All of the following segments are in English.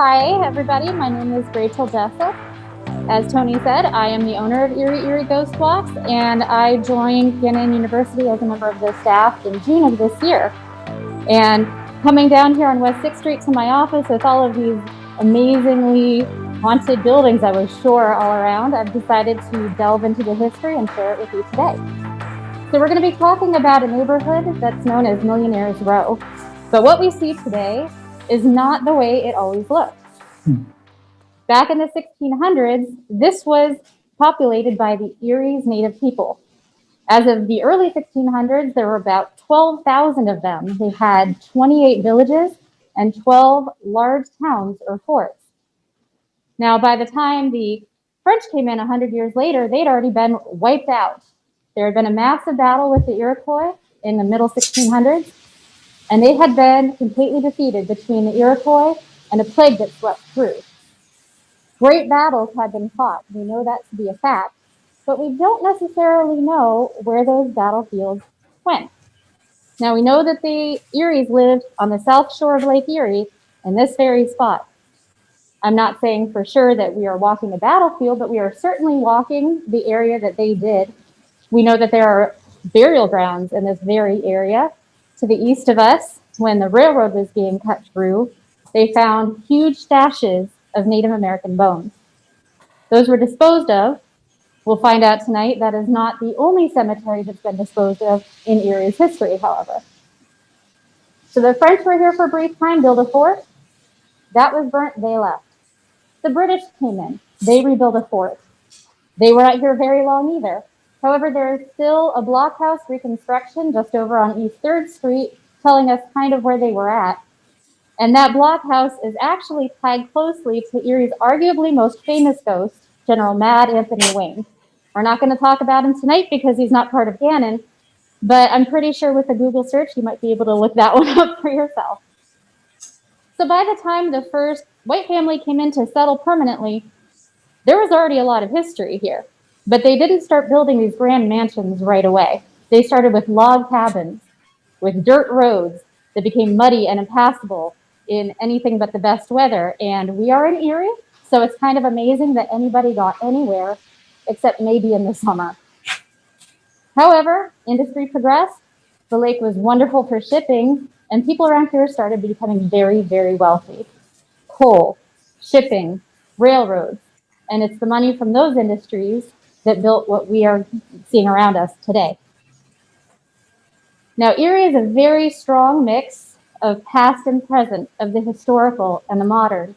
Hi, everybody. My name is Rachel Jessup. As Tony said, I am the owner of Erie Ghost Walks, and I joined Gannon University as a member of the staff in June of this year. And coming down here on West 6th Street to my office with all of these amazingly haunted buildings, I was sure all around, I've decided to delve into the history and share it with you today. So we're going to be talking about a neighborhood that's known as Millionaires Row. But what we see today is not the way it always looked. Back in the 1600s, this was populated by the Erie's native people. As of the early 1600s, there were about 12,000 of them. They had 28 villages and 12 large towns or forts. Now, by the time the French came in 100 years later, they'd already been wiped out. There had been a massive battle with the Iroquois in the middle 1600s, and they had been completely defeated between the Iroquois and a plague that swept through. Great battles had been fought. We know that to be a fact, but we don't necessarily know where those battlefields went. Now, we know that the Eries lived on the south shore of Lake Erie in this very spot. I'm not saying for sure that we are walking the battlefield, but we are certainly walking the area that they did. We know that there are burial grounds in this very area. To the east of us, when the railroad was being cut through, they found huge stashes of Native American bones. Those were disposed of. We'll find out tonight that is not the only cemetery that's been disposed of in Erie's history, however. So the French were here for a brief time, built a fort. That was burnt, they left. The British came in, they rebuilt a fort. They were not here very long either. However, there is still a blockhouse reconstruction just over on East 3rd Street telling us kind of where they were at. And that blockhouse is actually tied closely to Erie's arguably most famous ghost, General Mad Anthony Wayne. We're not going to talk about him tonight because he's not part of Gannon, but I'm pretty sure with a Google search, you might be able to look that one up for yourself. So by the time the first white family came in to settle permanently, there was already a lot of history here. But they didn't start building these grand mansions right away. They started with log cabins, with dirt roads that became muddy and impassable in anything but the best weather. And we are in Erie, so it's kind of amazing that anybody got anywhere except maybe in the summer. However, industry progressed. The lake was wonderful for shipping, and people around here started becoming very, very wealthy. Coal, shipping, railroads, and it's the money from those industries that built what we are seeing around us today. Now, Erie is a very strong mix of past and present, of the historical and the modern.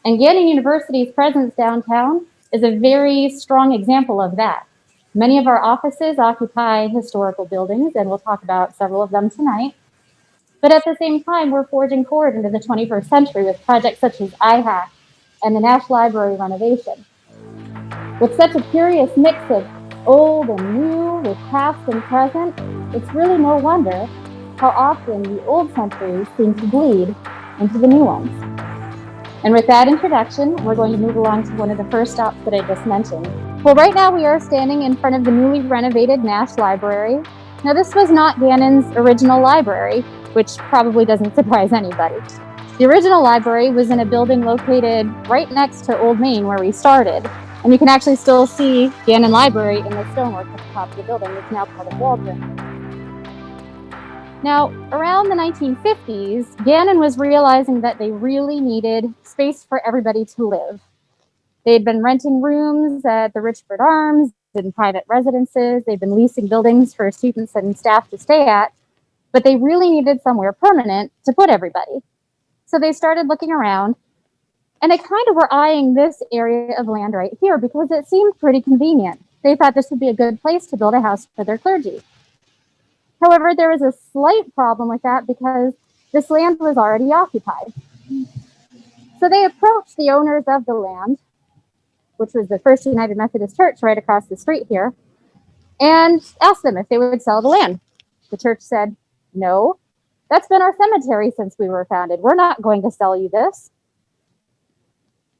And Gannon University's presence downtown is a very strong example of that. Many of our offices occupy historical buildings, and we'll talk about several of them tonight. But at the same time, we're forging forward into the 21st century with projects such as IHAC and the Nash Library renovation. With such a curious mix of old and new, with past and present, it's really no wonder how often the old centuries seem to bleed into the new ones. And with that introduction, we're going to move along to one of the first stops that I just mentioned. Well, right now we are standing in front of the newly renovated Nash Library. Now, this was not Gannon's original library, which probably doesn't surprise anybody. The original library was in a building located right next to Old Main, where we started. And you can actually still see Gannon Library in the stonework at the top of the building. It's now part of Waldron. Now, around the 1950s, Gannon was realizing that they really needed space for everybody to live. They'd been renting rooms at the Richford Arms and private residences. They'd been leasing buildings for students and staff to stay at, but they really needed somewhere permanent to put everybody. So they started looking around, and they kind of were eyeing this area of land right here because it seemed pretty convenient. They thought this would be a good place to build a house for their clergy. However, there was a slight problem with that because this land was already occupied. So they approached the owners of the land, which was the First United Methodist Church right across the street here, and asked them if they would sell the land. The church said, "No, that's been our cemetery since we were founded. We're not going to sell you this."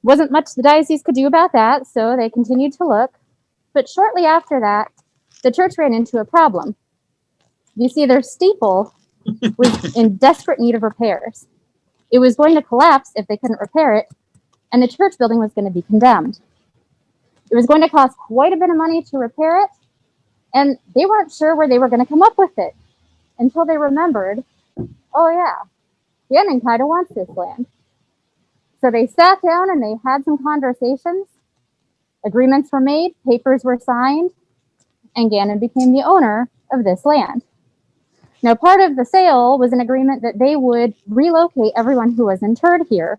Wasn't much the diocese could do about that, so they continued to look. But shortly after that, the church ran into a problem. You see, their steeple was in desperate need of repairs. It was going to collapse if they couldn't repair it, and the church building was going to be condemned. It was going to cost quite a bit of money to repair it, and they weren't sure where they were going to come up with it until they remembered, oh yeah, Gannon kind of wants this land. So they sat down and they had some conversations. Agreements were made, papers were signed, and Gannon became the owner of this land. Now, part of the sale was an agreement that they would relocate everyone who was interred here.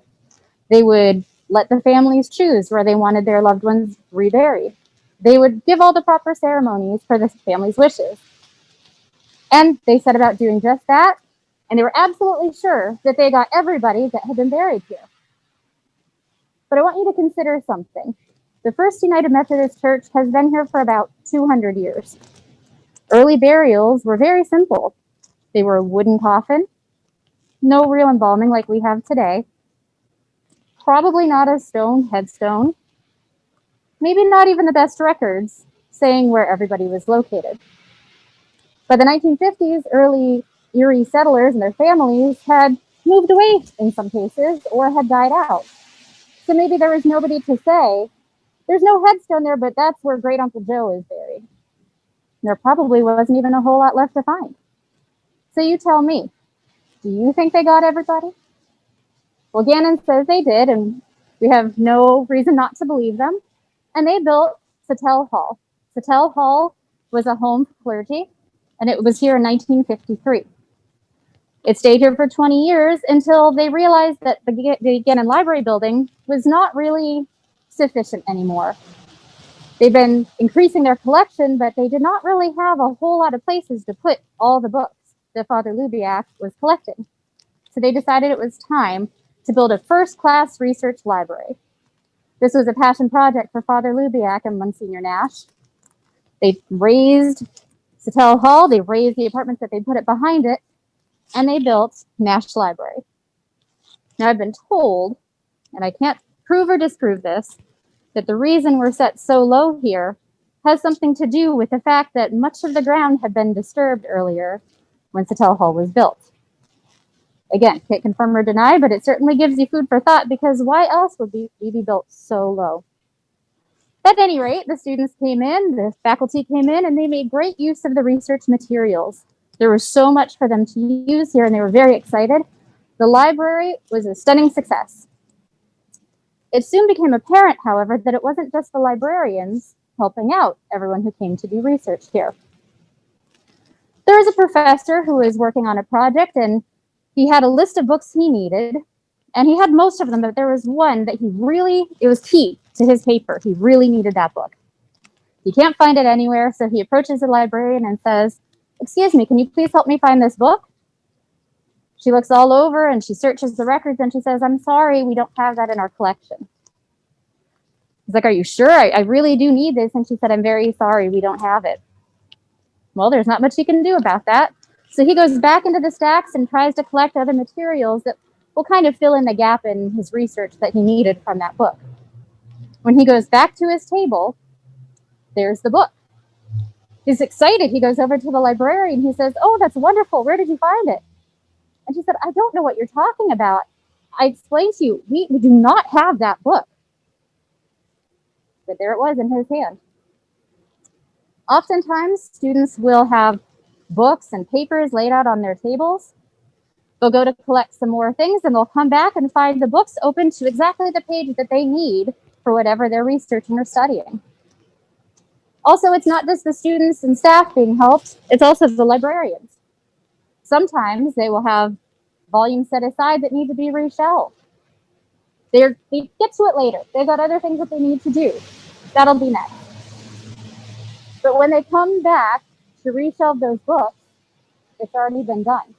They would let the families choose where they wanted their loved ones reburied. They would give all the proper ceremonies for the family's wishes. And they set about doing just that, and they were absolutely sure that they got everybody that had been buried here. But I want you to consider something. The First United Methodist Church has been here for about 200 years. Early burials were very simple. They were a wooden coffin, no real embalming like we have today, probably not a stone headstone, maybe not even the best records saying where everybody was located. By the 1950s, early Erie settlers and their families had moved away in some cases or had died out. So maybe there was nobody to say, there's no headstone there, but that's where Great Uncle Joe is buried. There probably wasn't even a whole lot left to find. So you tell me, do you think they got everybody? Well, Gannon says they did, and we have no reason not to believe them. And they built Socialites Hall. Socialites Hall was a home for clergy, and it was here in 1953. It stayed here for 20 years until they realized that the Gannon Library building was not really sufficient anymore. They've been increasing their collection, but they did not really have a whole lot of places to put all the books that Father Lubiak was collecting. So they decided it was time to build a first-class research library. This was a passion project for Father Lubiak and Monsignor Nash. They raised Socialites Hall, they raised the apartments that they put it behind it, and they built Nash Library. Now I've been told, and I can't prove or disprove this, that the reason we're set so low here has something to do with the fact that much of the ground had been disturbed earlier when Socialites Hall was built. Again, can't confirm or deny, but it certainly gives you food for thought, because why else would we be built so low? At any rate, the students came in, the faculty came in, and they made great use of the research materials. There was so much for them to use here, and they were very excited. The library was a stunning success. It soon became apparent, however, that it wasn't just the librarians helping out everyone who came to do research here. There was a professor who was working on a project, and he had a list of books he needed, and he had most of them, but there was one that it was key to his paper. He really needed that book. He can't find it anywhere, so he approaches the librarian and says, "Excuse me, can you please help me find this book?" She looks all over and she searches the records and she says, "I'm sorry, we don't have that in our collection." He's like, "Are you sure? I really do need this." And she said, "I'm very sorry, we don't have it." Well, there's not much he can do about that. So he goes back into the stacks and tries to collect other materials that will kind of fill in the gap in his research that he needed from that book. When he goes back to his table, there's the book. He's excited. He goes over to the librarian. He says, "Oh, that's wonderful. Where did you find it?" And she said, "I don't know what you're talking about. I explained to you, we do not have that book." But there it was in his hand. Oftentimes, students will have books and papers laid out on their tables. They'll go to collect some more things, and they'll come back and find the books open to exactly the page that they need for whatever they're researching or studying. Also, it's not just the students and staff being helped, it's also the librarians. Sometimes they will have volumes set aside that need to be reshelved. They get to it later. They've got other things that they need to do. That'll be next. But when they come back to reshelve those books, it's already been done,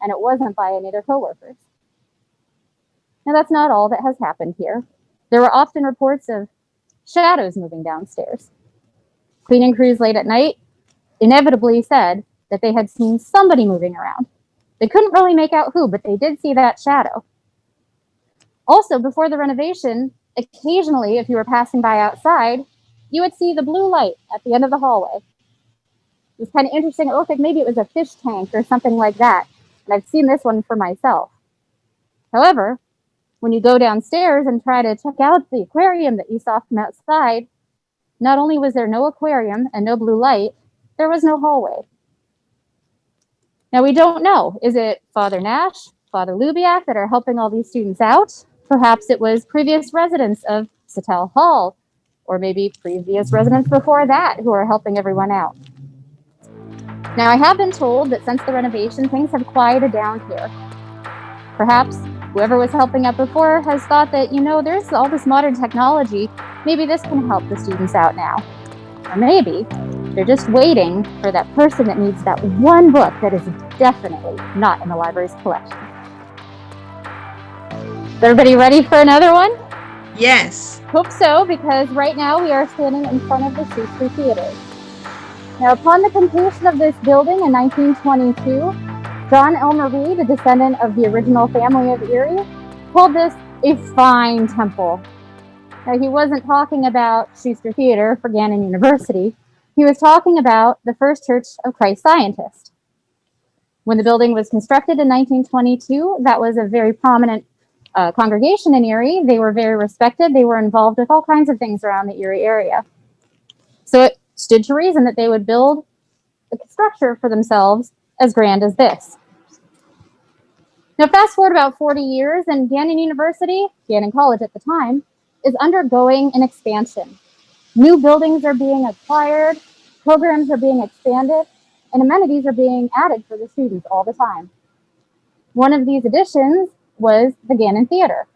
and it wasn't by any of their coworkers. Now, that's not all that has happened here. There were often reports of shadows moving downstairs. Cleaning crews late at night inevitably said that they had seen somebody moving around. They couldn't really make out who, but they did see that shadow. Also, before the renovation, occasionally, if you were passing by outside, you would see the blue light at the end of the hallway. It was kind of interesting. It looked like maybe it was a fish tank or something like that. And I've seen this one for myself. However, when you go downstairs and try to check out the aquarium that you saw from outside, not only was there no aquarium and no blue light, there was no hallway. Now, we don't know. Is it Father Nash, Father Lubiak that are helping all these students out? Perhaps it was previous residents of Socialites Hall, or maybe previous residents before that who are helping everyone out. Now, I have been told that since the renovation, things have quieted down here. Perhaps whoever was helping out before has thought that, there's all this modern technology, maybe this can help the students out now. Or maybe they're just waiting for that person that needs that one book that is definitely not in the library's collection. Is everybody ready for another one? Yes. Hope so, because right now we are standing in front of the Shakespeare Theater. Now, upon the completion of this building in 1922, John Elmer Reed, a descendant of the original family of Erie, called this a fine temple. Now, he wasn't talking about Shakespeare Theater for Gannon University. He was talking about the First Church of Christ Scientist. When the building was constructed in 1922, that was a very prominent congregation in Erie. They were very respected. They were involved with all kinds of things around the Erie area. So it stood to reason that they would build a structure for themselves as grand as this. Now, fast forward about 40 years, and Gannon University, Gannon College at the time, is undergoing an expansion. New buildings are being acquired, programs are being expanded, and amenities are being added for the students all the time. One of these additions was the Gannon Theater.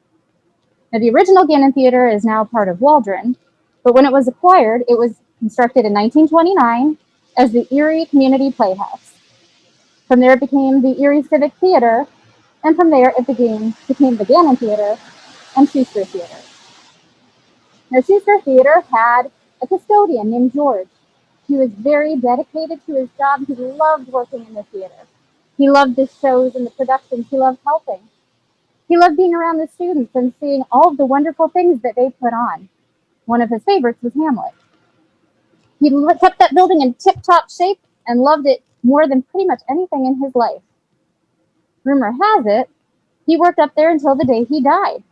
Now, the original Gannon Theater is now part of Waldron, but when it was acquired, it was constructed in 1929 as the Erie Community Playhouse. From there, it became the Erie Civic Theater, and from there, it became the Gannon Theater and Shakespeare Theater. Now, Shakespeare Theater had a custodian named George. He was very dedicated to his job. He loved working in the theater. He loved the shows and the productions. He loved helping. He loved being around the students and seeing all of the wonderful things that they put on. One of his favorites was Hamlet. He kept that building in tip-top shape and loved it more than pretty much anything in his life. Rumor has it, he worked up there until the day he died,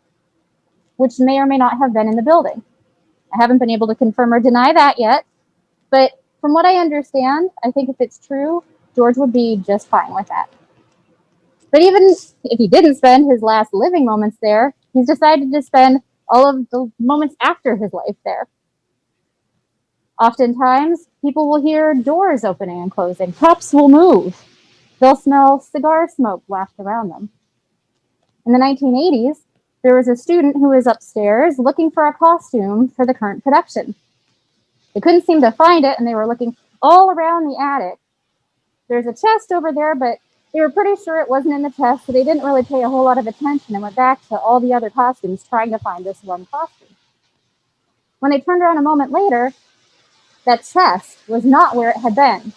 which may or may not have been in the building. I haven't been able to confirm or deny that yet, but from what I understand, I think if it's true, George would be just fine with that. But even if he didn't spend his last living moments there, he's decided to spend all of the moments after his life there. Oftentimes, people will hear doors opening and closing. Props will move. They'll smell cigar smoke wafted around them. In the 1980s, there was a student who was upstairs looking for a costume for the current production. They couldn't seem to find it, and they were looking all around the attic. There's a chest over there, but they were pretty sure it wasn't in the chest, so they didn't really pay a whole lot of attention and went back to all the other costumes trying to find this one costume. When they turned around a moment later, that chest was not where it had been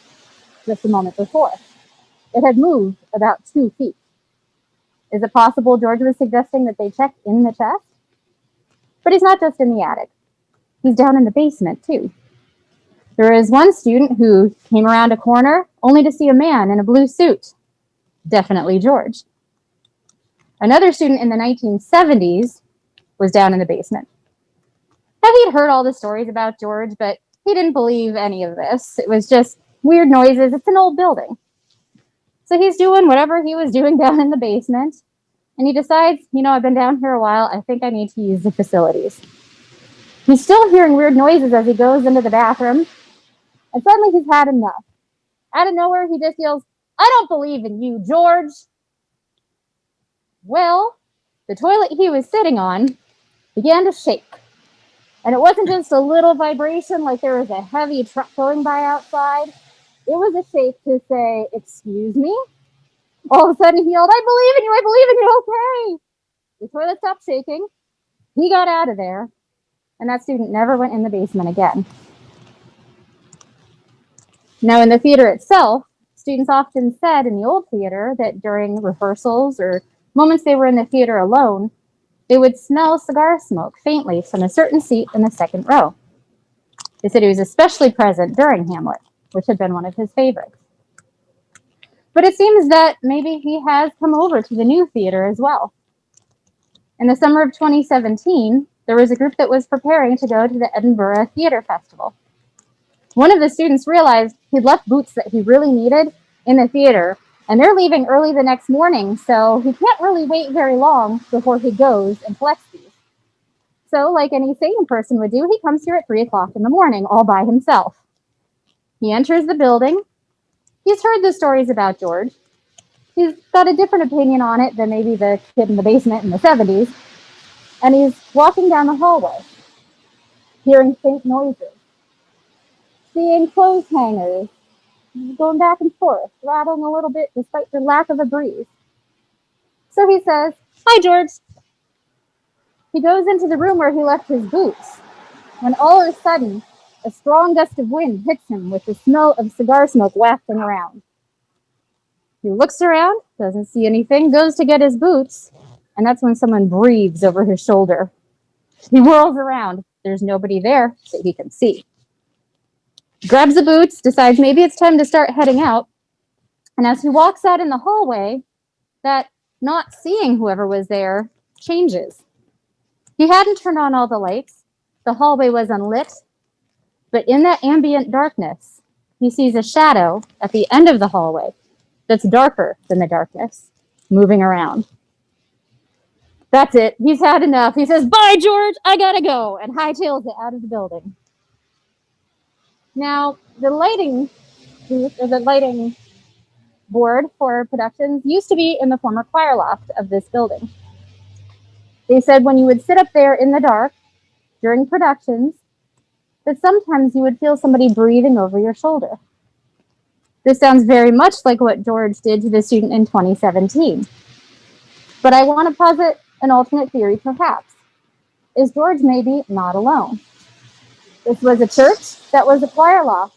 just a moment before. It had moved about 2 feet. Is it possible George was suggesting that they check in the chest? But he's not just in the attic. He's down in the basement, too. There is one student who came around a corner only to see a man in a blue suit. Definitely George. Another student in the 1970s was down in the basement. Now, he'd heard all the stories about George, but he didn't believe any of this. It was just weird noises. It's an old building. So he's doing whatever he was doing down in the basement, and he decides, I've been down here a while. I think I need to use the facilities. He's still hearing weird noises as he goes into the bathroom, and suddenly he's had enough. Out of nowhere, he just yells, "I don't believe in you, George." Well, the toilet he was sitting on began to shake. And it wasn't just a little vibration like there was a heavy truck going by outside. It was a shake to say, "Excuse me?" All of a sudden he yelled, "I believe in you, I believe in you, okay." The toilet stopped shaking. He got out of there, and that student never went in the basement again. Now, in the theater itself, students often said in the old theater that during rehearsals or moments they were in the theater alone, they would smell cigar smoke faintly from a certain seat in the second row. They said he was especially present during Hamlet, which had been one of his favorites. But it seems that maybe he has come over to the new theater as well. In the summer of 2017, there was a group that was preparing to go to the Edinburgh Theater Festival. One of the students realized he'd left boots that he really needed in the theater, and they're leaving early the next morning, so he can't really wait very long before he goes and collects these. So, like any sane person would do, he comes here at 3 o'clock in the morning all by himself. He enters the building. He's heard the stories about George. He's got a different opinion on it than maybe the kid in the basement in the 70s. And he's walking down the hallway, hearing faint noises, seeing clothes hangers going back and forth, rattling a little bit despite the lack of a breeze. So he says, "Hi, George." He goes into the room where he left his boots, when all of a sudden, a strong gust of wind hits him with the smell of cigar smoke wafting around. He looks around, doesn't see anything, goes to get his boots, and that's when someone breathes over his shoulder. He whirls around. There's nobody there that he can see. Grabs the boots, decides maybe it's time to start heading out, and as he walks out in the hallway, that not seeing whoever was there changes. He hadn't turned on all the lights. The hallway was unlit, but in that ambient darkness, he sees a shadow at the end of the hallway that's darker than the darkness, moving around. That's it. He's had enough. He says, "Bye, George. I gotta go," and hightails it out of the building. Now, the lighting booth, or the lighting board for productions used to be in the former choir loft of this building. They said when you would sit up there in the dark during productions, that sometimes you would feel somebody breathing over your shoulder. This sounds very much like what George did to the student in 2017. But I want to posit an alternate theory, perhaps. Is George maybe not alone? This was a church that was a choir loft.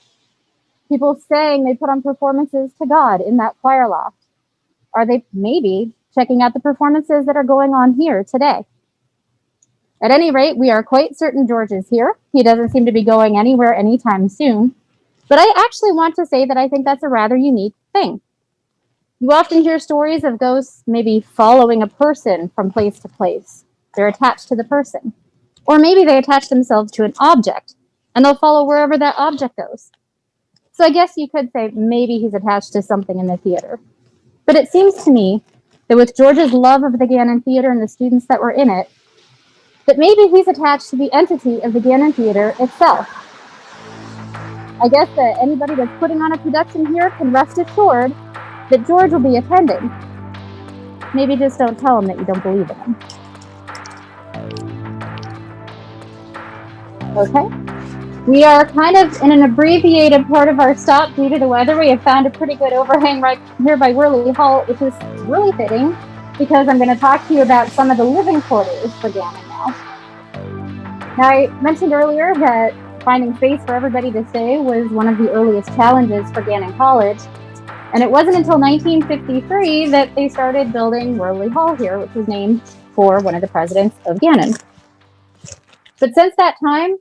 People saying they put on performances to God in that choir loft. Are they maybe checking out the performances that are going on here today? At any rate, we are quite certain George is here. He doesn't seem to be going anywhere anytime soon. But I actually want to say that I think that's a rather unique thing. You often hear stories of ghosts maybe following a person from place to place. They're attached to the person. Or maybe they attach themselves to an object, and they'll follow wherever that object goes. So I guess you could say maybe he's attached to something in the theater. But it seems to me that with George's love of the Gannon Theater and the students that were in it, that maybe he's attached to the entity of the Gannon Theater itself. I guess that anybody that's putting on a production here can rest assured that George will be attending. Maybe just don't tell him that you don't believe in him. Okay. We are kind of in an abbreviated part of our stop due to the weather. We have found a pretty good overhang right here by Whirly Hall, which is really fitting because I'm going to talk to you about some of the living quarters for Gannon now. Now, I mentioned earlier that finding space for everybody to stay was one of the earliest challenges for Gannon College. And it wasn't until 1953 that they started building Whirly Hall here, which was named for one of the presidents of Gannon. But since that time,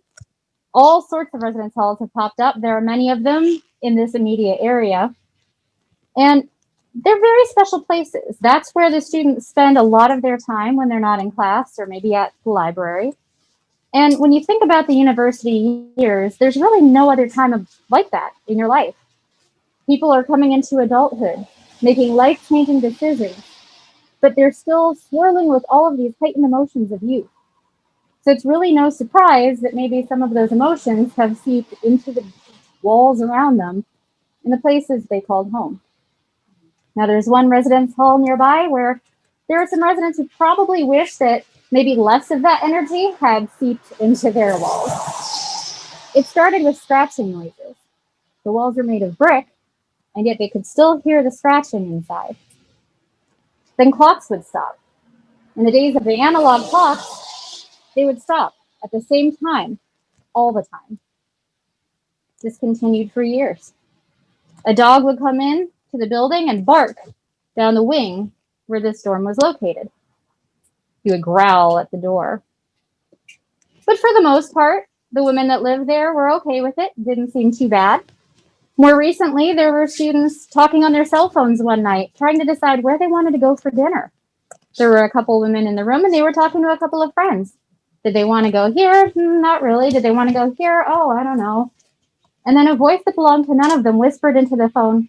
all sorts of residence halls have popped up. There are many of them in this immediate area. And they're very special places. That's where the students spend a lot of their time when they're not in class or maybe at the library. And when you think about the university years, there's really no other time like that in your life. People are coming into adulthood, making life-changing decisions, but they're still swirling with all of these heightened emotions of youth. So it's really no surprise that maybe some of those emotions have seeped into the walls around them in the places they called home. Now, there's one residence hall nearby where there are some residents who probably wish that maybe less of that energy had seeped into their walls. It started with scratching noises. The walls are made of brick, and yet they could still hear the scratching inside. Then clocks would stop. In the days of the analog clocks, they would stop at the same time, all the time. This continued for years. A dog would come in to the building and bark down the wing where this dorm was located. He would growl at the door. But for the most part, the women that lived there were okay with it. Didn't seem too bad. More recently, there were students talking on their cell phones one night, trying to decide where they wanted to go for dinner. There were a couple women in the room, and they were talking to a couple of friends. Did they want to go here? Not really. Did they want to go here? Oh, I don't know. And then a voice that belonged to none of them whispered into the phone,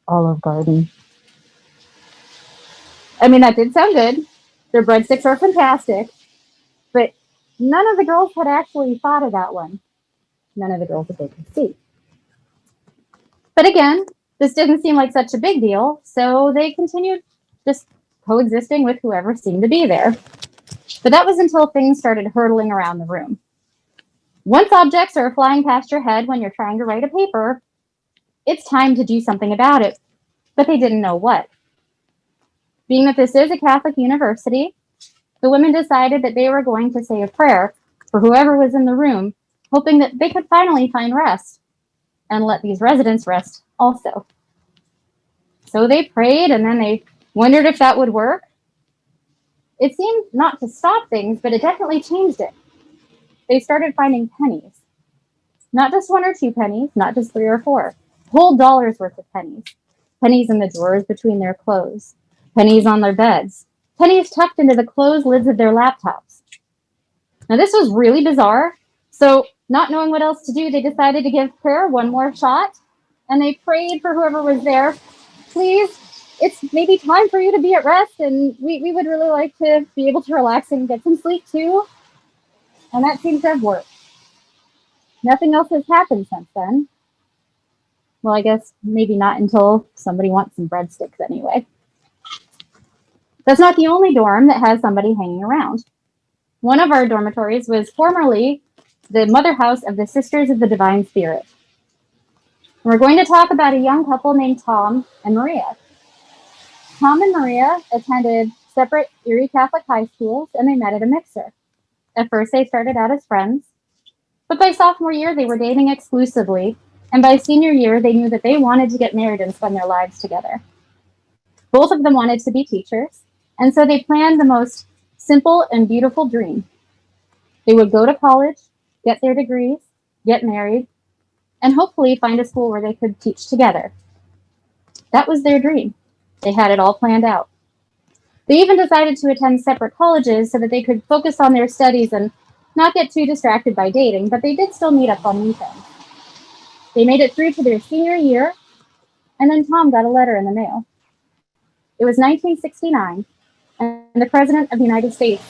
Olive Garden. I mean, that did sound good. Their breadsticks are fantastic. But none of the girls had actually thought of that one. None of the girls that they could see. But again, this didn't seem like such a big deal, so they continued just coexisting with whoever seemed to be there. But that was until things started hurtling around the room. Once objects are flying past your head when you're trying to write a paper, it's time to do something about it. But they didn't know what. Being that this is a Catholic university, the women decided that they were going to say a prayer for whoever was in the room, hoping that they could finally find rest and let these residents rest also. So they prayed, and then they wondered if that would work. It seemed not to stop things, but it definitely changed it. They started finding pennies. Not just 1 or 2 pennies, not just 3 or 4. Whole dollars worth of pennies. Pennies in the drawers between their clothes. Pennies on their beds. Pennies tucked into the closed lids of their laptops. Now this was really bizarre, so not knowing what else to do, they decided to give prayer one more shot, and they prayed for whoever was there. Please, it's maybe time for you to be at rest, and we would really like to be able to relax and get some sleep too. And that seems to have worked. Nothing else has happened since then. Well, I guess maybe not until somebody wants some breadsticks anyway. That's not the only dorm that has somebody hanging around. One of our dormitories was formerly the mother house of the Sisters of the Divine Spirit. We're going to talk about a young couple named Tom and Maria. Tom and Maria attended separate Erie Catholic high schools, and they met at a mixer. At first, they started out as friends, but by sophomore year, they were dating exclusively, and by senior year, they knew that they wanted to get married and spend their lives together. Both of them wanted to be teachers, and so they planned the most simple and beautiful dream. They would go to college, get their degrees, get married, and hopefully find a school where they could teach together. That was their dream. They had it all planned out. They even decided to attend separate colleges so that they could focus on their studies and not get too distracted by dating, but they did still meet up on weekends. They made it through to their senior year, and then Tom got a letter in the mail. It was 1969, and the President of the United States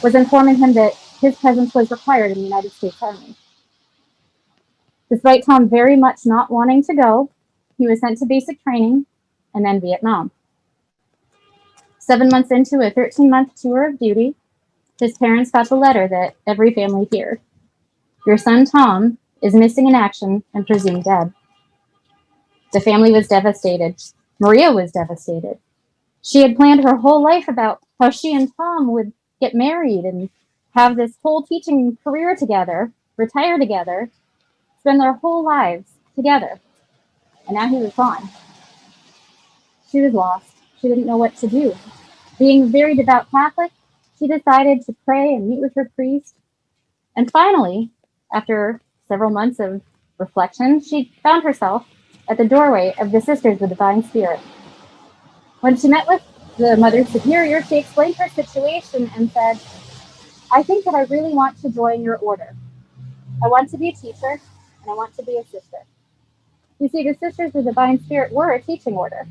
was informing him that his presence was required in the United States Army. Despite Tom very much not wanting to go, he was sent to basic training and then Vietnam. 7 months into a 13-month tour of duty, his parents got the letter that every family feared. Your son Tom is missing in action and presumed dead. The family was devastated. Maria was devastated. She had planned her whole life about how she and Tom would get married and have this whole teaching career together, retire together, spend their whole lives together. And now he was gone. She was lost. She didn't know what to do. Being a very devout Catholic, she decided to pray and meet with her priest. And finally, after several months of reflection, she found herself at the doorway of the Sisters of the Divine Spirit. When she met with the Mother Superior, she explained her situation and said, I think that I really want to join your order. I want to be a teacher, and I want to be a sister. You see, the Sisters of the Divine Spirit were a teaching order.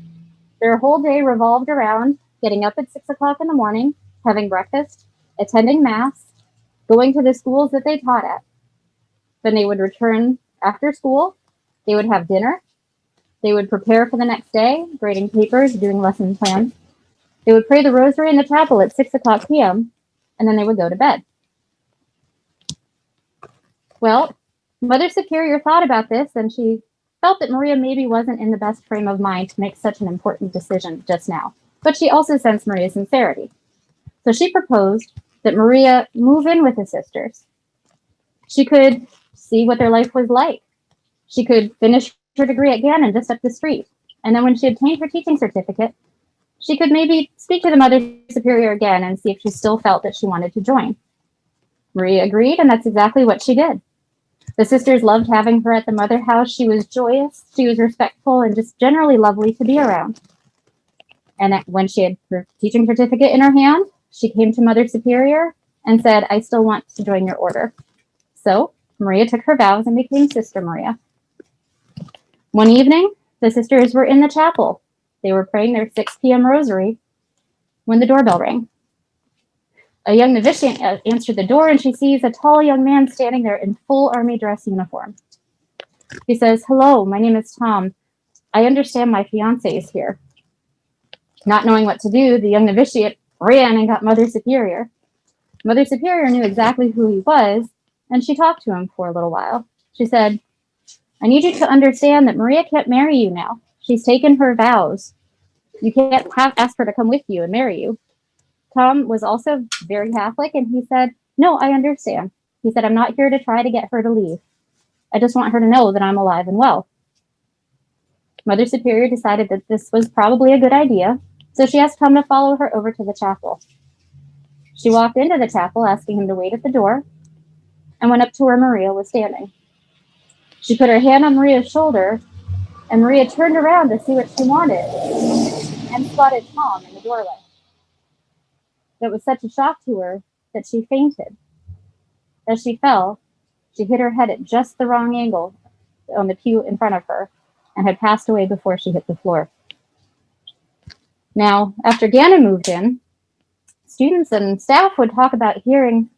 Their whole day revolved around getting up at 6 o'clock in the morning, having breakfast, attending Mass, going to the schools that they taught at. Then they would return after school, they would have dinner, they would prepare for the next day, grading papers, doing lesson plans. They would pray the rosary in the chapel at 6 o'clock p.m., and then they would go to bed. Well, Mother Superior thought about this, and she felt that Maria maybe wasn't in the best frame of mind to make such an important decision just now. But she also sensed Maria's sincerity. So she proposed that Maria move in with the sisters. She could see what their life was like. She could finish her degree at Gannon just up the street. And then when she obtained her teaching certificate, she could maybe speak to the Mother Superior again and see if she still felt that she wanted to join. Maria agreed, and that's exactly what she did. The sisters loved having her at the mother house. She was joyous, she was respectful, and just generally lovely to be around. And when she had her teaching certificate in her hand, she came to Mother Superior and said, I still want to join your order. So Maria took her vows and became Sister Maria. One evening, the sisters were in the chapel. They were praying their 6 p.m. rosary when the doorbell rang. A young novitiate answered the door, and she sees a tall young man standing there in full army dress uniform. He says, hello, my name is Tom. I understand my fiancé is here. Not knowing what to do, the young novitiate ran and got Mother Superior. Mother Superior knew exactly who he was, and she talked to him for a little while. She said, I need you to understand that Maria can't marry you now. She's taken her vows. You can't ask her to come with you and marry you. Tom was also very Catholic, and he said, no, I understand. He said, I'm not here to try to get her to leave. I just want her to know that I'm alive and well. Mother Superior decided that this was probably a good idea, so she asked Tom to follow her over to the chapel. She walked into the chapel, asking him to wait at the door, and went up to where Maria was standing. She put her hand on Maria's shoulder, and Maria turned around to see what she wanted and spotted Tom in the doorway. It was such a shock to her that she fainted. As she fell, she hit her head at just the wrong angle on the pew in front of her and had passed away before she hit the floor. Now, after Gannon moved in, students and staff would talk about hearing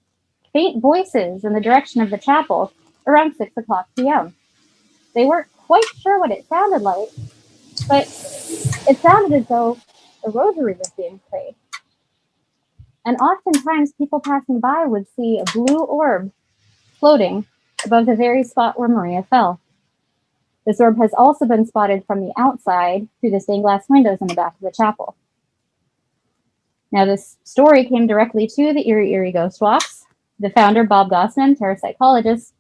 faint voices in the direction of the chapel around 6 o'clock p.m. They weren't quite sure what it sounded like, but it sounded as though a rosary was being prayed. And oftentimes people passing by would see a blue orb floating above the very spot where Maria fell. This orb has also been spotted from the outside through the stained glass windows in the back of the chapel. Now, this story came directly to the Erie Ghost Walks. The founder, Bob Gossman, parapsychologist,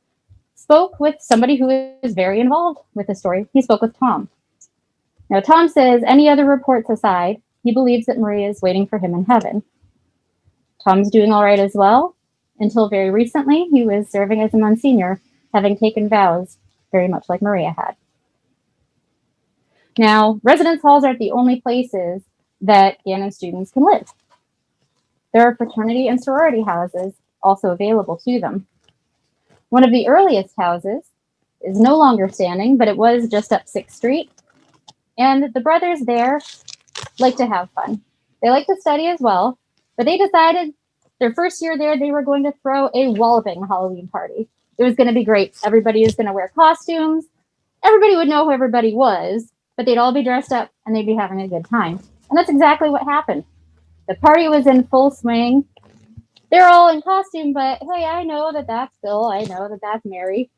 spoke with somebody who is very involved with the story. He spoke with Tom. Now, Tom says, any other reports aside, he believes that Maria is waiting for him in heaven. Tom's doing all right as well. Until very recently, he was serving as a Monsignor, having taken vows very much like Maria had. Now, residence halls aren't the only places that Gannon students can live. There are fraternity and sorority houses also available to them. One of the earliest houses is no longer standing, but it was just up 6th Street. And the brothers there like to have fun. They like to study as well, but they decided their first year there, they were going to throw a walloping Halloween party. It was going to be great. Everybody was going to wear costumes. Everybody would know who everybody was, but they'd all be dressed up and they'd be having a good time. And that's exactly what happened. The party was in full swing. They're all in costume, but hey, I know that that's Bill. I know that that's Mary.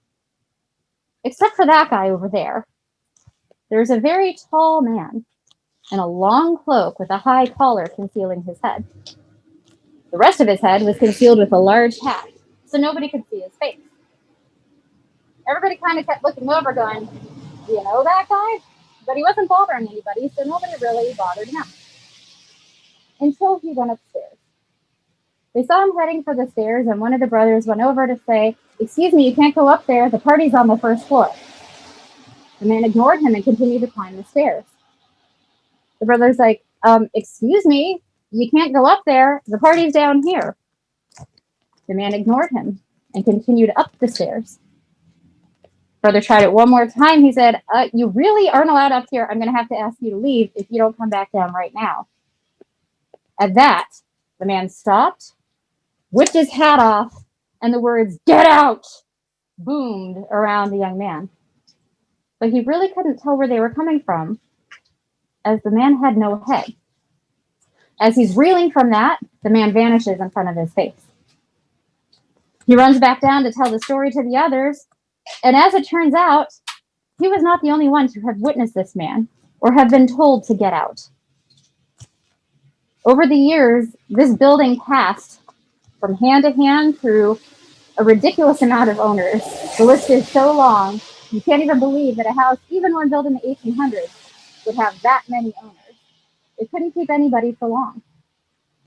Except for that guy over there. There's a very tall man in a long cloak with a high collar concealing his head. The rest of his head was concealed with a large hat, so nobody could see his face. Everybody kind of kept looking over going, do you know that guy? But he wasn't bothering anybody, so nobody really bothered him. Until he went upstairs. They saw him heading for the stairs, and one of the brothers went over to say, excuse me, you can't go up there. The party's on the 1st floor. The man ignored him and continued to climb the stairs. The brother's like, excuse me, you can't go up there. The party's down here. The man ignored him and continued up the stairs. Brother tried it one more time. He said, you really aren't allowed up here. I'm going to have to ask you to leave if you don't come back down right now. At that, the man stopped, whipped his hat off, and the words, get out, boomed around the young man. But he really couldn't tell where they were coming from, as the man had no head. As he's reeling from that, the man vanishes in front of his face. He runs back down to tell the story to the others, and as it turns out, he was not the only one to have witnessed this man or have been told to get out. Over the years, this building passed from hand to hand through a ridiculous amount of owners. The list is so long, you can't even believe that a house, even one built in the 1800s, would have that many owners. It couldn't keep anybody for long.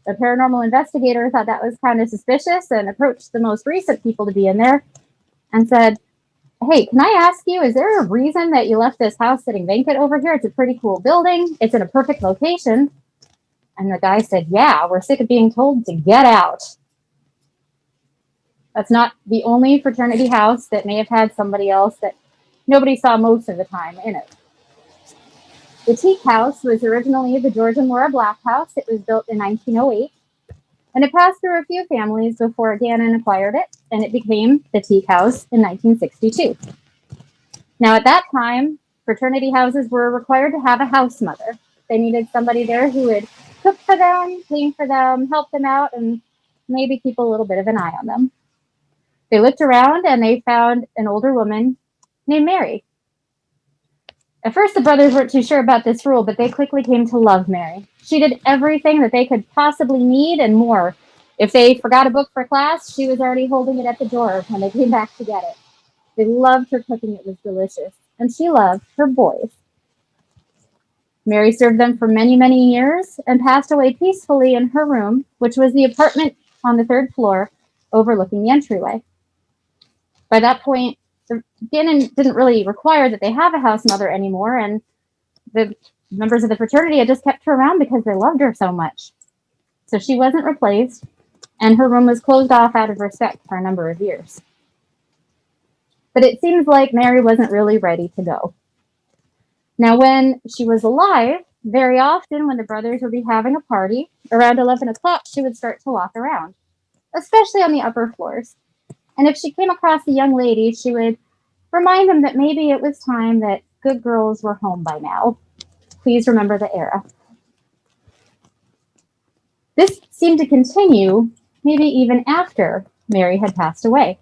The paranormal investigator thought that was kind of suspicious and approached the most recent people to be in there and said, hey, can I ask you, is there a reason that you left this house sitting vacant over here? It's a pretty cool building. It's in a perfect location. And the guy said, yeah, we're sick of being told to get out. That's not the only fraternity house that may have had somebody else that nobody saw most of the time in it. The Teak House was originally the George and Laura Black House. It was built in 1908, and it passed through a few families before Gannon acquired it, and it became the Teak House in 1962. Now, at that time, fraternity houses were required to have a house mother. They needed somebody there who would cook for them, clean for them, help them out, and maybe keep a little bit of an eye on them. They looked around and they found an older woman named Mary. At first, the brothers weren't too sure about this rule, but they quickly came to love Mary. She did everything that they could possibly need and more. If they forgot a book for class, she was already holding it at the door when they came back to get it. They loved her cooking. It was delicious. And she loved her boys. Mary served them for many, many years and passed away peacefully in her room, which was the apartment on the third floor overlooking the entryway. By that point, Gannon didn't really require that they have a house mother anymore, and the members of the fraternity had just kept her around because they loved her so much. So she wasn't replaced, and her room was closed off out of respect for a number of years. But it seems like Mary wasn't really ready to go. Now, when she was alive, very often when the brothers would be having a party, around 11 o'clock, she would start to walk around, especially on the upper floors. And if she came across a young lady, she would remind them that maybe it was time that good girls were home by now. Please remember the era. This seemed to continue maybe even after Mary had passed away.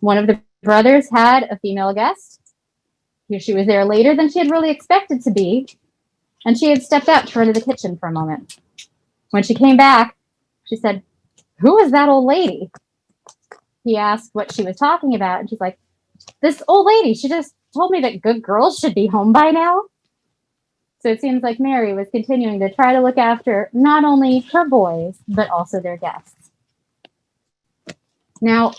One of the brothers had a female guest. She was there later than she had really expected to be, and she had stepped out to run to the kitchen for a moment. When she came back, she said, "Who is that old lady?" He asked what she was talking about, and she's like, "This old lady, she just told me that good girls should be home by now." So it seems like Mary was continuing to try to look after not only her boys, but also their guests. Now,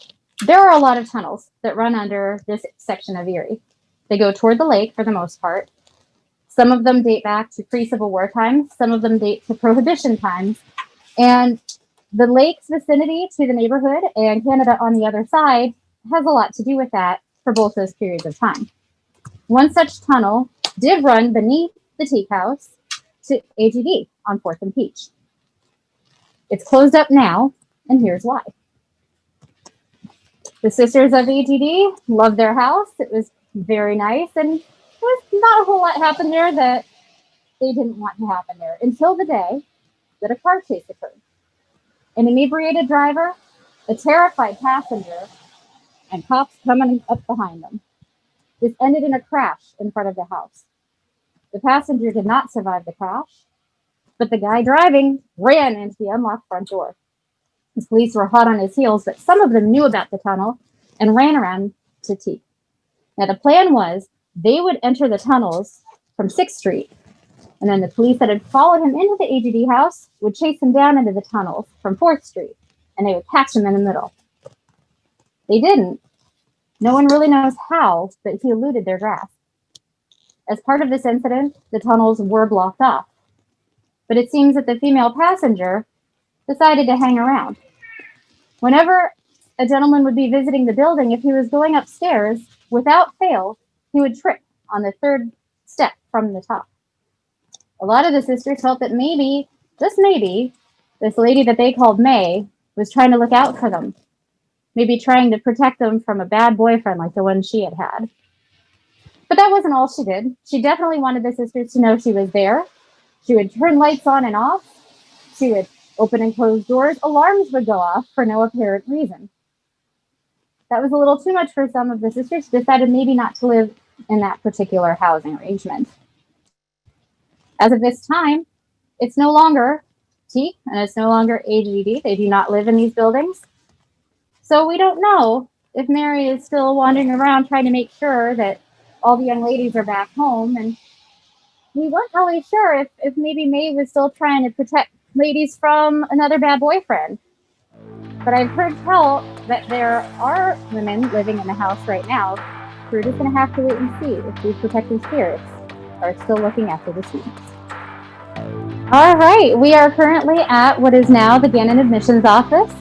there are a lot of tunnels that run under this section of Erie. They go toward the lake for the most part. Some of them date back to pre-Civil War times. Some of them date to Prohibition times. And the lake's vicinity to the neighborhood and Canada on the other side has a lot to do with that for both those periods of time. One such tunnel did run beneath the Teak House to AGD on 4th and Peach. It's closed up now, and here's why. The sisters of AGD loved their house. It was very nice, and there was not a whole lot happened there that they didn't want to happen there until the day that a car chase occurred. An inebriated driver, a terrified passenger, and cops coming up behind them. This ended in a crash in front of the house. The passenger did not survive the crash, but the guy driving ran into the unlocked front door. The police were hot on his heels, but some of them knew about the tunnel and ran around to Teak. Now, the plan was they would enter the tunnels from 6th Street, and then the police that had followed him into the AGD house would chase him down into the tunnels from 4th Street, and they would catch him in the middle. They didn't. No one really knows how, but he eluded their grasp. As part of this incident, the tunnels were blocked off, but it seems that the female passenger decided to hang around. Whenever a gentleman would be visiting the building, if he was going upstairs, without fail, he would trip on the 3rd step from the top. A lot of the sisters felt that maybe, just maybe, this lady that they called May was trying to look out for them, maybe trying to protect them from a bad boyfriend like the one she had had. But that wasn't all she did. She definitely wanted the sisters to know she was there. She would turn lights on and off. She would open and close doors. Alarms would go off for no apparent reason. That was a little too much for some of the sisters who decided maybe not to live in that particular housing arrangement. As of this time, it's no longer Teak and it's no longer AGD. They do not live in these buildings. So we don't know if Mary is still wandering around trying to make sure that all the young ladies are back home. And we weren't really sure if maybe May was still trying to protect ladies from another bad boyfriend. But I've heard tell that there are women living in the house right now. We're just going to have to wait and see if these protective spirits are still looking after the students. All right, we are currently at what is now the Gannon Admissions Office,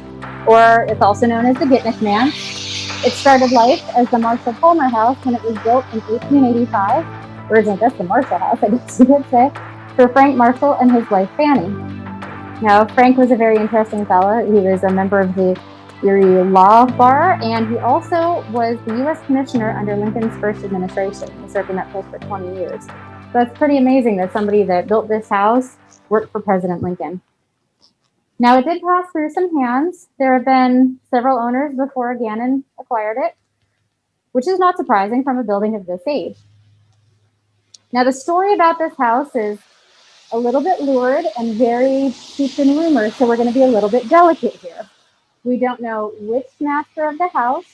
or it's also known as the Gitnick Man. It started life as the Marshall Palmer House when it was built in 1885, or isn't just the Marshall House, I guess you could say, for Frank Marshall and his wife Fanny. Now, Frank was a very interesting fellow. He was a member of the Erie Law Bar, and he also was the U.S. Commissioner under Lincoln's first administration. He served in that post for 20 years. So that's pretty amazing that somebody that built this house worked for President Lincoln. Now, it did pass through some hands. There have been several owners before Gannon acquired it, which is not surprising from a building of this age. Now, the story about this house is a little bit lurid and very steeped in rumor, so we're going to be a little bit delicate here. We don't know which master of the house,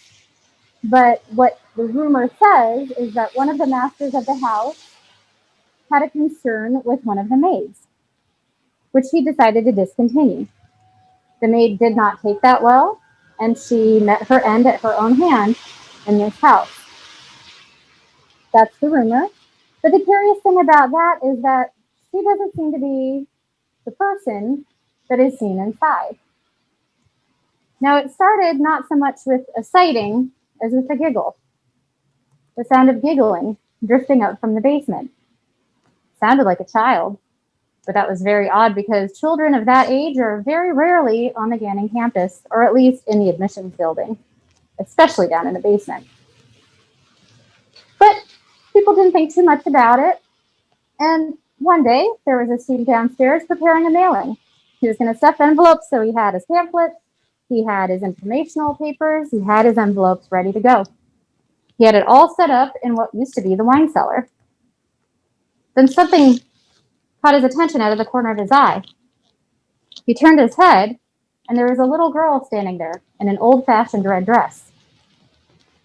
but what the rumor says is that one of the masters of the house had a concern with one of the maids, which he decided to discontinue. The maid did not take that well, and she met her end at her own hand in this house. That's the rumor. But the curious thing about that is that she doesn't seem to be the person that is seen inside. Now, it started not so much with a sighting as with a giggle. The sound of giggling drifting up from the basement. Sounded like a child, but that was very odd because children of that age are very rarely on the Gannon campus, or at least in the admissions building, especially down in the basement. But people didn't think too much about it, and one day there was a student downstairs preparing a mailing. He was going to stuff envelopes, so he had his pamphlets, he had his informational papers, he had his envelopes ready to go. He had it all set up in what used to be the wine cellar. Then something caught his attention out of the corner of his eye. He turned his head, and there was a little girl standing there in an old-fashioned red dress.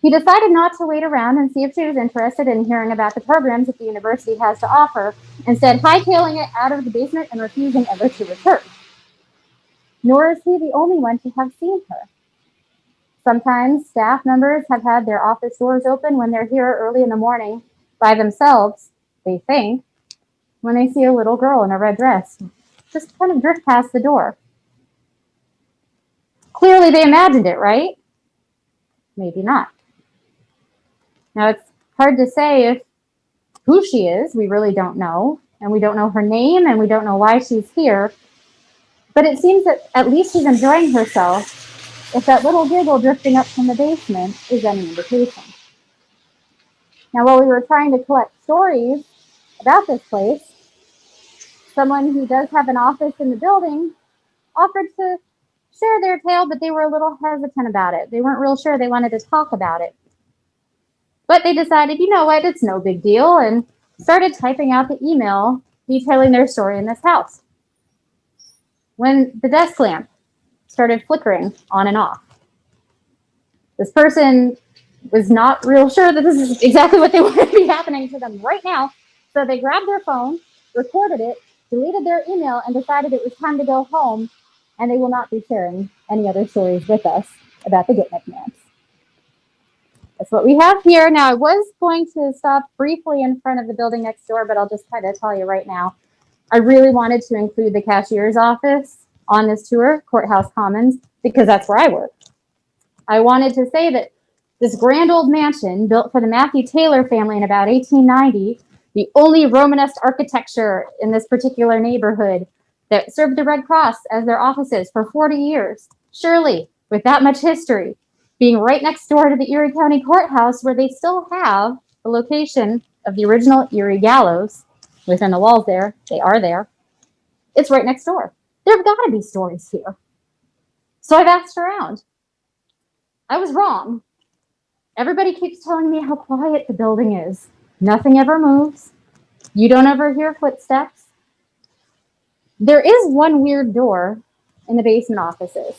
He decided not to wait around and see if she was interested in hearing about the programs that the university has to offer, instead hightailing it out of the basement and refusing ever to return. Nor is he the only one to have seen her. Sometimes staff members have had their office doors open when they're here early in the morning by themselves, they think, when they see a little girl in a red dress just kind of drift past the door. Clearly they imagined it, right? Maybe not. Now, it's hard to say if who she is. We really don't know, and we don't know her name, and we don't know why she's here. But it seems that at least she's enjoying herself, if that little giggle drifting up from the basement is any indication. Now, while we were trying to collect stories about this place, someone who does have an office in the building offered to share their tale, but they were a little hesitant about it. They weren't real sure they wanted to talk about it. But they decided, you know what, it's no big deal, and started typing out the email detailing their story in this house. When the desk lamp started flickering on and off, this person was not real sure that this is exactly what they wanted to be happening to them right now. So they grabbed their phone, recorded it, deleted their email, and decided it was time to go home, and they will not be sharing any other stories with us about the Gitnick Man. That's what we have here. Now, I was going to stop briefly in front of the building next door, but I'll just kind of tell you right now. I really wanted to include the cashier's office on this tour, Courthouse Commons, because that's where I work. I wanted to say that this grand old mansion built for the Matthew Taylor family in about 1890, the only Romanesque architecture in this particular neighborhood that served the Red Cross as their offices for 40 years. Surely, with that much history, being right next door to the Erie County Courthouse, where they still have the location of the original Erie Gallows within the walls there, they are there. It's right next door. There have got to be stories here. So I've asked around. I was wrong. Everybody keeps telling me how quiet the building is. Nothing ever moves. You don't ever hear footsteps. There is one weird door in the basement offices.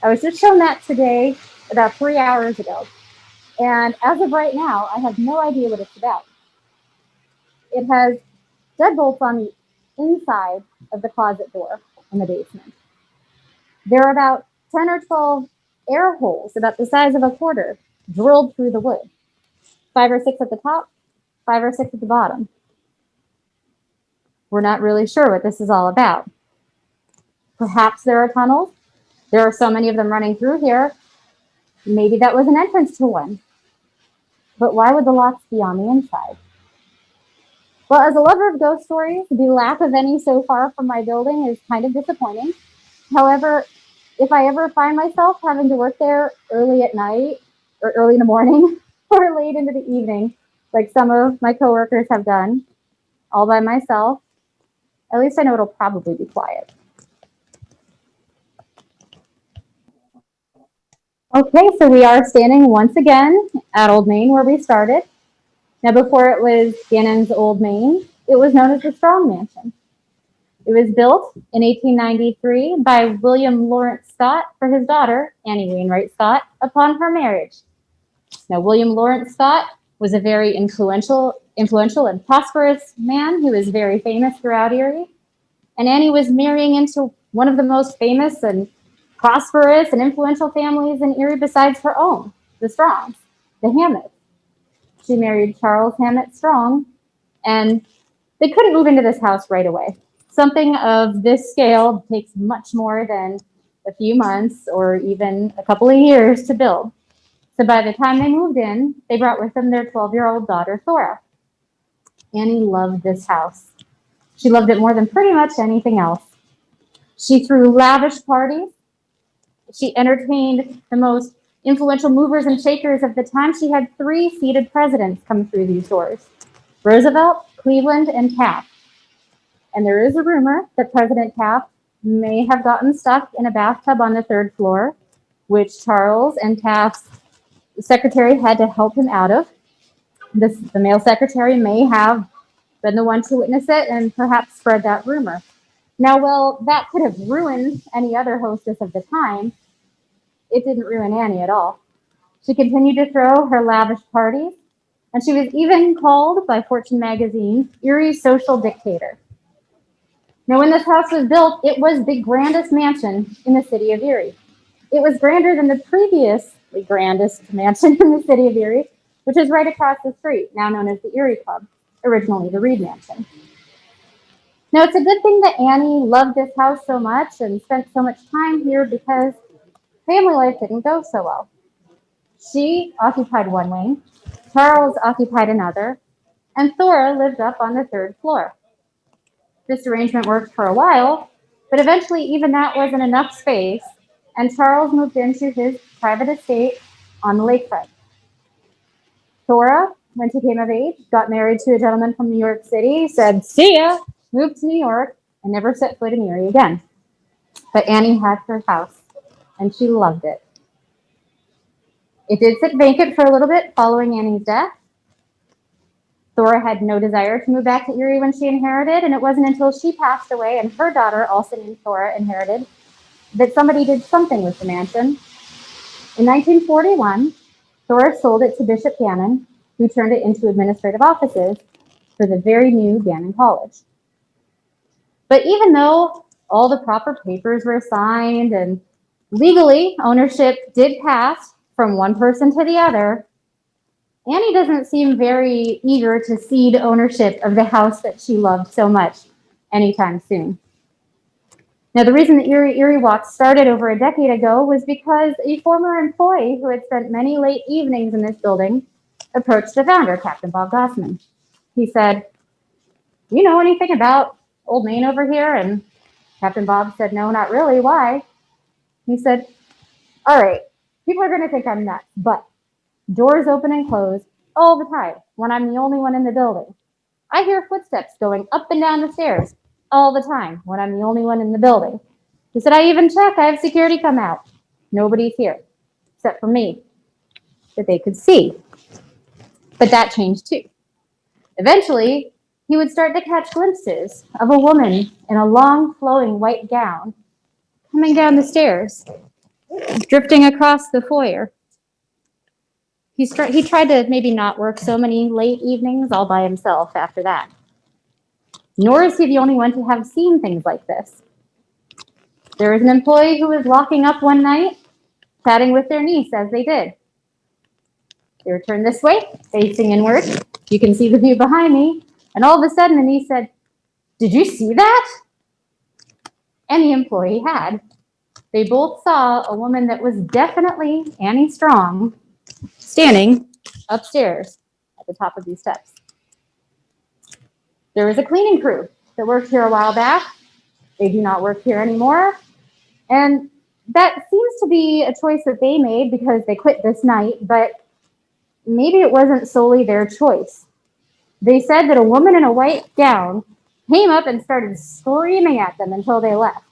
I was just shown that today, about 3 hours ago. And as of right now, I have no idea what it's about. It has deadbolts on the inside of the closet door in the basement. There are about 10 or 12 air holes about the size of a quarter drilled through the wood. 5 or 6 at the top, 5 or 6 at the bottom. We're not really sure what this is all about. Perhaps there are tunnels. There are so many of them running through here. Maybe that was an entrance to one. But why would the locks be on the inside? Well, as a lover of ghost stories, the lack of any so far from my building is kind of disappointing. However, if I ever find myself having to work there early at night or early in the morning or late into the evening, like some of my coworkers have done, all by myself, at least I know it'll probably be quiet. Okay, so we are standing once again at Old Main where we started. Now, before it was Gannon's Old Main, it was known as the Strong Mansion. It was built in 1893 by William Lawrence Scott for his daughter, Annie Wainwright Scott, upon her marriage. Now, William Lawrence Scott was a very influential and prosperous man who was very famous throughout Erie. And Annie was marrying into one of the most famous and prosperous and influential families in Erie besides her own, the Strongs, the Hammets. She married Charles Hammett Strong, and they couldn't move into this house right away. Something of this scale takes much more than a few months or even a couple of years to build. So by the time they moved in, they brought with them their 12-year-old daughter, Thora. Annie loved this house. She loved it more than pretty much anything else. She threw lavish parties. She entertained the most influential movers and shakers of the time. She had 3 seated presidents come through these doors: Roosevelt, Cleveland, and Taft. And there is a rumor that President Taft may have gotten stuck in a bathtub on the 3rd floor, which Charles and Taft's secretary had to help him out of. The male secretary may have been the one to witness it and perhaps spread that rumor. Now, while that could have ruined any other hostess of the time, it didn't ruin Annie at all. She continued to throw her lavish parties, and she was even called by Fortune magazine Erie's social dictator. Now, when this house was built, it was the grandest mansion in the city of Erie. It was grander than the previously grandest mansion in the city of Erie, which is right across the street, now known as the Erie Club, originally the Reed Mansion. Now, it's a good thing that Annie loved this house so much and spent so much time here because family life didn't go so well. She occupied one wing, Charles occupied another, and Thora lived up on the 3rd floor. This arrangement worked for a while, but eventually even that wasn't enough space, and Charles moved into his private estate on the lakefront. Thora, when she came of age, got married to a gentleman from New York City, said, "See ya," moved to New York, and never set foot in Erie again. But Annie had her house, and she loved it. It did sit vacant for a little bit following Annie's death. Thora had no desire to move back to Erie when she inherited, and it wasn't until she passed away and her daughter, also named Thora, inherited, that somebody did something with the mansion. In 1941, Thora sold it to Bishop Gannon, who turned it into administrative offices for the very new Gannon College. But even though all the proper papers were signed and legally ownership did pass from one person to the other, Annie doesn't seem very eager to cede ownership of the house that she loved so much anytime soon. Now, the reason the Erie Walk started over a decade ago was because a former employee who had spent many late evenings in this building approached the founder, Captain Bob Gossman. He said, "Do you know anything about Old Main over here?" And Captain Bob said, "No, not really. Why?" He said, "All right, people are going to think I'm nuts, but doors open and close all the time when I'm the only one in the building. I hear footsteps going up and down the stairs all the time when I'm the only one in the building." He said, "I even check. I have security come out. Nobody's here except for me that they could see." But that changed too. Eventually, he would start to catch glimpses of a woman in a long, flowing white gown coming down the stairs, drifting across the foyer. He tried to maybe not work so many late evenings all by himself after that. Nor is he the only one to have seen things like this. There was an employee who was locking up one night, chatting with their niece as they did. They were turned this way, facing inward. You can see the view behind me. And all of a sudden, the niece said, "Did you see that?" And the employee had. They both saw a woman that was definitely Annie Strong standing upstairs at the top of these steps. There was a cleaning crew that worked here a while back. They do not work here anymore. And that seems to be a choice that they made because they quit this night, but maybe it wasn't solely their choice. They said that a woman in a white gown came up and started screaming at them until they left.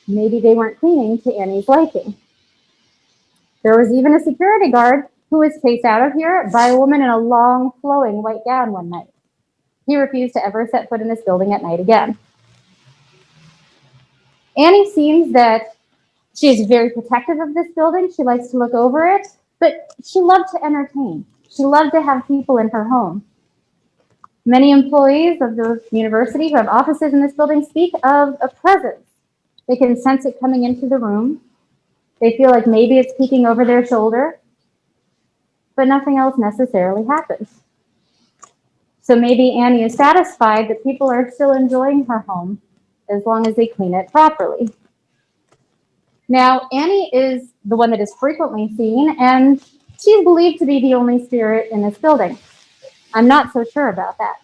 Maybe they weren't cleaning to Annie's liking. There was even a security guard who was chased out of here by a woman in a long, flowing white gown one night. He refused to ever set foot in this building at night again. Annie seems that she is very protective of this building. She likes to look over it, but she loved to entertain. She loved to have people in her home. Many employees of the university who have offices in this building speak of a presence. They can sense it coming into the room. They feel like maybe it's peeking over their shoulder, but nothing else necessarily happens. So maybe Annie is satisfied that people are still enjoying her home as long as they clean it properly. Now, Annie is the one that is frequently seen, and she's believed to be the only spirit in this building. I'm not so sure about that.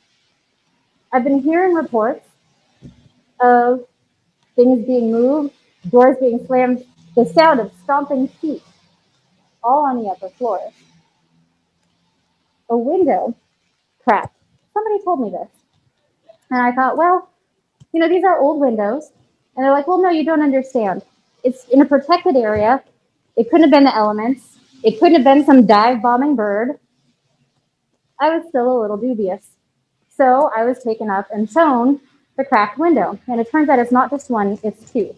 I've been hearing reports of things being moved, doors being slammed, the sound of stomping feet, all on the upper floors. A window cracked. Somebody told me this. And I thought, well, these are old windows. And they're like, well, no, you don't understand. It's in a protected area. It couldn't have been the elements. It couldn't have been some dive-bombing bird. I was still a little dubious. So I was taken up and shown the cracked window. And it turns out it's not just one, it's two.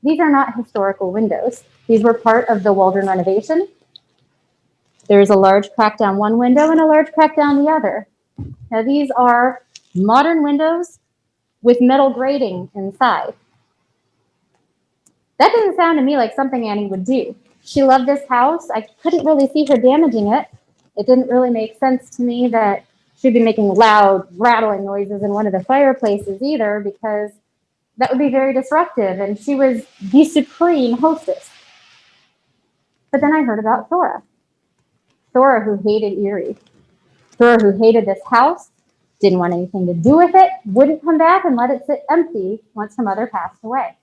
These are not historical windows. These were part of the Waldron renovation. There's a large crack down one window and a large crack down the other. Now these are modern windows with metal grating inside. That doesn't sound to me like something Annie would do. She loved this house. I couldn't really see her damaging it. It didn't really make sense to me that she'd be making loud, rattling noises in one of the fireplaces either, because that would be very disruptive, and she was the supreme hostess. But then I heard about Thora. Thora, who hated Erie. Thora, who hated this house, didn't want anything to do with it, wouldn't come back and let it sit empty once her mother passed away.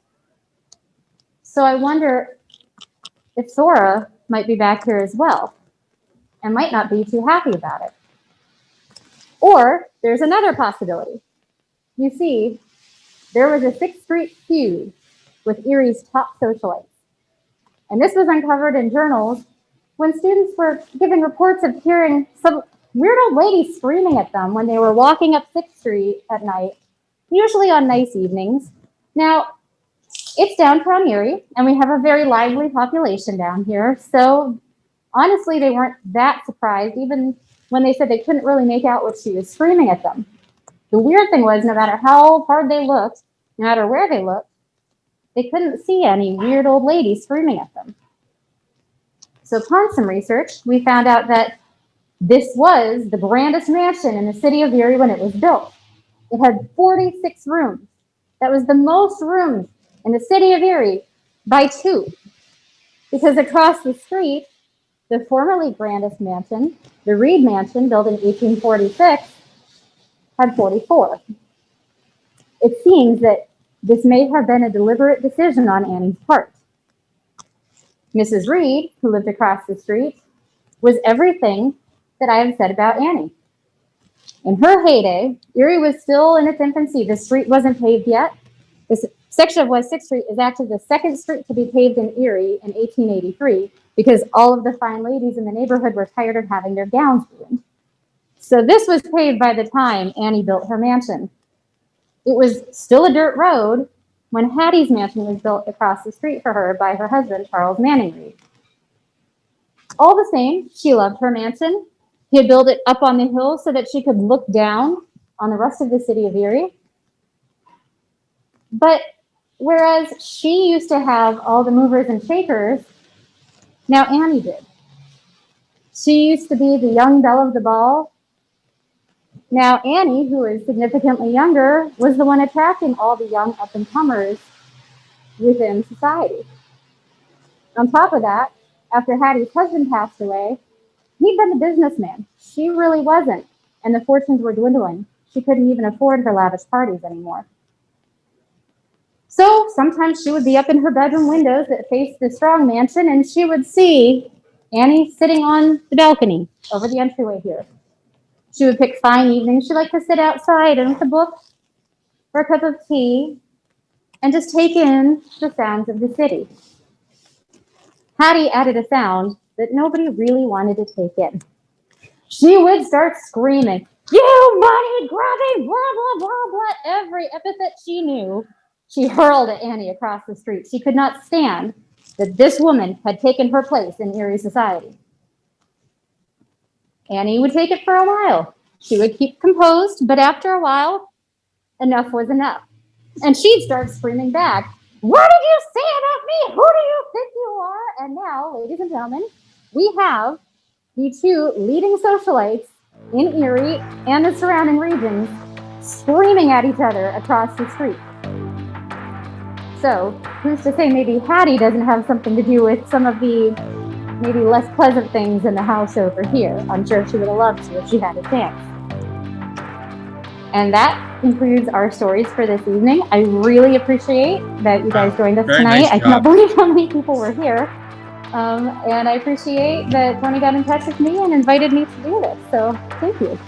So I wonder if Thora might be back here as well and might not be too happy about it. Or there's another possibility. You see, there was a 6th Street feud with Erie's top socialites. And this was uncovered in journals when students were giving reports of hearing some weird old lady screaming at them when they were walking up 6th Street at night, usually on nice evenings. Now, it's downtown Erie, and we have a very lively population down here. So honestly, they weren't that surprised, even when they said they couldn't really make out what she was screaming at them. The weird thing was, no matter how hard they looked, no matter where they looked, they couldn't see any weird old lady screaming at them. So upon some research, we found out that this was the grandest mansion in the city of Erie when it was built. It had 46 rooms. That was the most rooms in the city of Erie by 2. Because across the street, the formerly grandest mansion, the Reed Mansion, built in 1846, had 44. It seems that this may have been a deliberate decision on Annie's part. Mrs. Reed, who lived across the street, was everything that I have said about Annie. In her heyday, Erie was still in its infancy. The street wasn't paved yet. This section of West 6th Street is actually the second street to be paved in Erie in 1883 because all of the fine ladies in the neighborhood were tired of having their gowns ruined. So this was paved by the time Annie built her mansion. It was still a dirt road when Hattie's mansion was built across the street for her by her husband, Charles Manning Reed. All the same, she loved her mansion. He had built it up on the hill so that she could look down on the rest of the city of Erie. But Whereas she used to have all the movers and shakers, now Annie did. She used to be the young belle of the ball. Now Annie, who is significantly younger, was the one attracting all the young up-and-comers within society. On top of that, after Hattie's husband passed away, he'd been a businessman. She really wasn't, and the fortunes were dwindling. She couldn't even afford her lavish parties anymore. So sometimes she would be up in her bedroom windows that faced the Strong mansion, and she would see Annie sitting on the balcony over the entryway here. She would pick fine evenings. She liked to sit outside and with a book or a cup of tea and just take in the sounds of the city. Hattie added a sound that nobody really wanted to take in. She would start screaming, "You money grabbing, blah, blah, blah, blah." Every epithet she knew, she hurled at Annie across the street. She could not stand that this woman had taken her place in Erie society. Annie would take it for a while. She would keep composed, but after a while, enough was enough. And she'd start screaming back, "What did you say about me? Who do you think you are?" And now, ladies and gentlemen, we have the two leading socialites in Erie and the surrounding regions screaming at each other across the street. So, who's to say maybe Hattie doesn't have something to do with some of the maybe less pleasant things in the house over here? I'm sure she would have loved to if she had a chance. And that concludes our stories for this evening. I really appreciate that you guys joined us tonight. Nice I cannot believe how many people were here. And I appreciate that Tony got in touch with me and invited me to do this. So thank you.